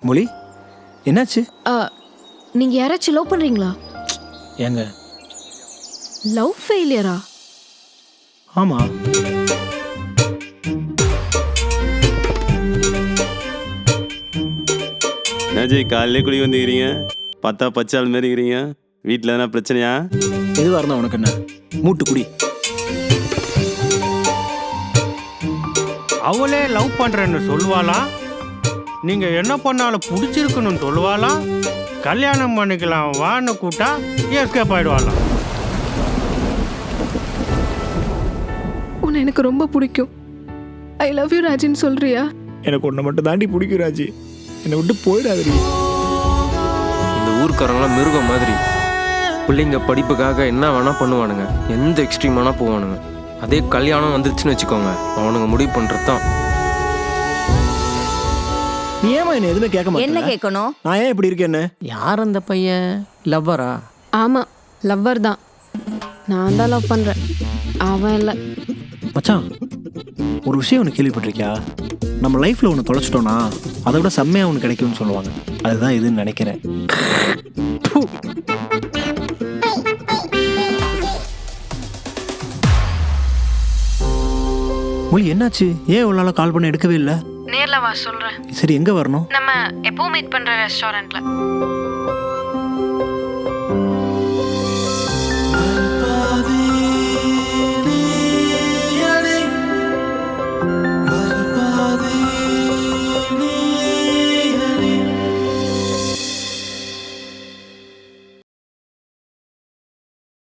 மொழி என்னாச்சு? நீங்க யாராச்சும் லவ் பண்றீங்களா? ஏங்க லவ் ஃபெயிலியரா? ஆமா. என்னாச்சு காலையிலே குடி வந்துக்கிறீங்க? பார்த்தா பச்சால் மாரி இருக்கிறீங்க. வீட்டில் எதனா பிரச்சனையா? எதுவாக இருந்தால் உனக்கு என்ன? மூட்டு குடி. அவளே லவ் பண்றேன்னு சொல்லுவாளா? நீங்க என்ன பண்ணாலும் பிடிச்சிருக்குன்னு சொல்லுவாளா? கல்யாணம் பண்ணிக்கலாம் வான்னு கூட்டா எஸ்கேப் ஆயிடுவாளாம். உன்னை எனக்கு ரொம்ப பிடிக்கும். ஐ லவ் யூ ராஜின்னு சொல்றியா? எனக்கு ஒன்றை மட்டும் தாண்டி பிடிக்கும் ராஜி. என்னை விட்டு போயிடாதடி. இந்த ஊர்க்காரங்களாம் மிருகம் மாதிரி. பிள்ளைங்க படிப்புக்காக என்ன வேணா பண்ணுவானுங்க, எந்த எக்ஸ்ட்ரீம் வேணா போவானுங்க. அதே கல்யாணம் வந்துருச்சுன்னு வச்சுக்கோங்க, அவனுங்க முடிவு பண்ணுறது தான். நீ ஏமா என்ன எதுவுமே கேட்க என்ன மாட்டேன்? கேட்கணும்? நான் ஏன் இப்படி இருக்கேன்னு? யார் அந்த பையன்? லவ்வரா? ஆமா, லவ்வர் தான். நான் தான் லவ் பண்றேன், அவன் இல்லை. மச்சான், ஒரு விஷயம் ஒன்று கேள்விப்பட்டிருக்கியா? நம்ம லைஃப்பில் ஒன்று தொலைச்சிட்டோன்னா அதை விட செம்மையாக ஒன்று கிடைக்கும்னு சொல்லுவாங்க. அதுதான் இதுன்னு நினைக்கிறேன். மொழி என்னாச்சு? ஏன் இவ்வளோ நாளாக கால் பண்ண எடுக்கவே இல்லை? நேர்ல வா சொல்றேன். சரி, எங்கே வரணும்? நம்ம எப்போ மீட் பண்ற ரெஸ்டாரண்ட்ல.